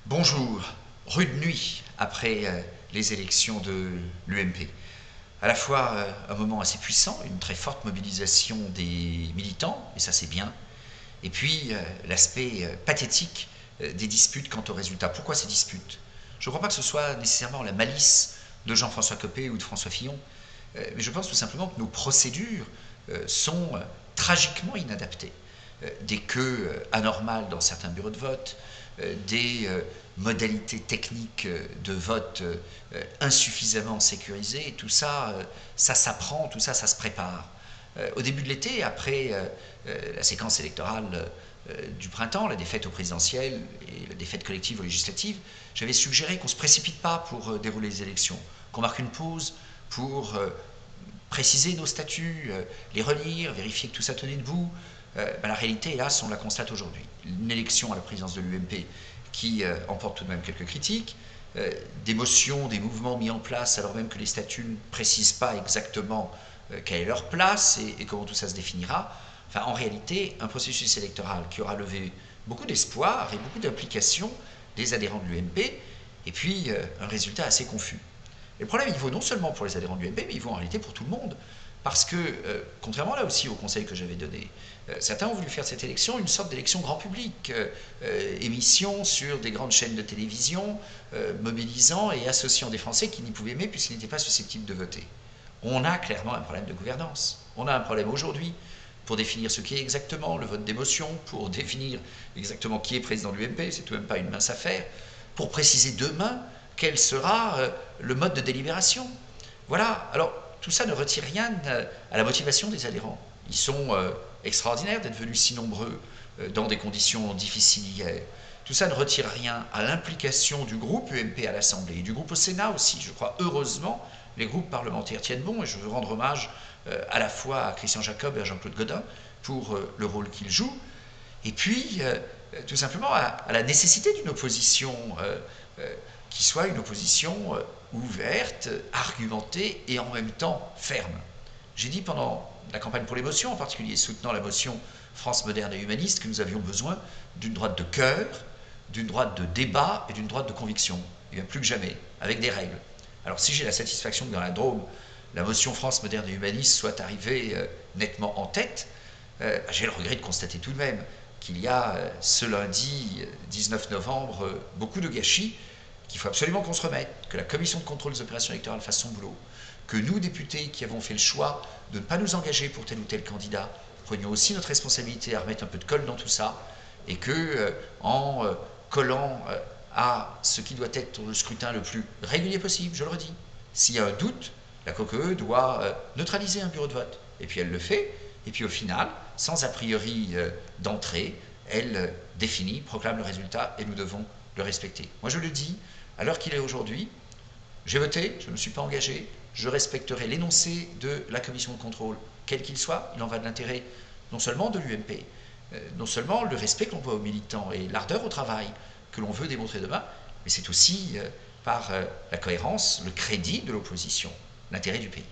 Bonjour, rude nuit après les élections de l'UMP. À la fois un moment assez puissant, une très forte mobilisation des militants, et ça c'est bien, et puis l'aspect pathétique des disputes quant aux résultats. Pourquoi ces disputes? Je ne crois pas que ce soit nécessairement la malice de Jean-François Copé ou de François Fillon, mais je pense tout simplement que nos procédures sont tragiquement inadaptées. Des queues anormales dans certains bureaux de vote, des modalités techniques de vote insuffisamment sécurisées, tout ça, ça s'apprend, tout ça, ça se prépare. Au début de l'été, après la séquence électorale du printemps, la défaite aux présidentielles et la défaite collective aux législatives, j'avais suggéré qu'on ne se précipite pas pour dérouler les élections, qu'on marque une pause pour préciser nos statuts, les relire, vérifier que tout ça tenait debout. La réalité, hélas, on la constate aujourd'hui. Une élection à la présidence de l'UMP qui emporte tout de même quelques critiques, des motions, des mouvements mis en place alors même que les statuts ne précisent pas exactement quelle est leur place et comment tout ça se définira. Enfin, en réalité, un processus électoral qui aura levé beaucoup d'espoir et beaucoup d'implication des adhérents de l'UMP, et puis un résultat assez confus. Et le problème, il vaut non seulement pour les adhérents de l'UMP, mais il vaut en réalité pour tout le monde. Parce que, contrairement là aussi au conseil que j'avais donné, certains ont voulu faire cette élection une sorte d'élection grand public, émission sur des grandes chaînes de télévision, mobilisant et associant des Français qui n'y pouvaient aimer puisqu'ils n'étaient pas susceptibles de voter. On a clairement un problème de gouvernance. On a un problème aujourd'hui pour définir ce qu'est exactement le vote d'émotion, pour définir exactement qui est président de l'UMP, c'est tout de même pas une mince affaire, pour préciser demain quel sera le mode de délibération. Voilà, alors tout ça ne retire rien à la motivation des adhérents. Ils sont extraordinaires d'être venus si nombreux dans des conditions difficiles hier. Tout ça ne retire rien à l'implication du groupe UMP à l'Assemblée et du groupe au Sénat aussi. Je crois heureusement les groupes parlementaires tiennent bon et je veux rendre hommage à la fois à Christian Jacob et à Jean-Claude Gaudin pour le rôle qu'ils jouent. Et puis, tout simplement, à la nécessité d'une opposition qui soit une opposition ouverte, argumentée et en même temps ferme. J'ai dit pendant la campagne pour l'émotion, en particulier soutenant la motion France moderne et humaniste, que nous avions besoin d'une droite de cœur, d'une droite de débat et d'une droite de conviction. Et bien plus que jamais, avec des règles. Alors si j'ai la satisfaction que dans la Drôme, la motion France moderne et humaniste soit arrivée nettement en tête, j'ai le regret de constater tout de même qu'il y a ce lundi 19 novembre beaucoup de gâchis, qu'il faut absolument qu'on se remette, que la commission de contrôle des opérations électorales fasse son boulot, que nous, députés qui avons fait le choix de ne pas nous engager pour tel ou tel candidat, prenions aussi notre responsabilité à remettre un peu de colle dans tout ça, et que en collant à ce qui doit être le scrutin le plus régulier possible, je le redis, s'il y a un doute, la COCE doit neutraliser un bureau de vote. Et puis elle le fait, et puis au final, sans a priori d'entrée, elle définit, proclame le résultat, et nous devons le respecter. Moi je le dis, à l'heure qu'il est aujourd'hui, j'ai voté, je ne me suis pas engagé, je respecterai l'énoncé de la commission de contrôle, quel qu'il soit, il en va de l'intérêt non seulement de l'UMP, non seulement le respect que l'on voit aux militants et l'ardeur au travail que l'on veut démontrer demain, mais c'est aussi par la cohérence, le crédit de l'opposition, l'intérêt du pays.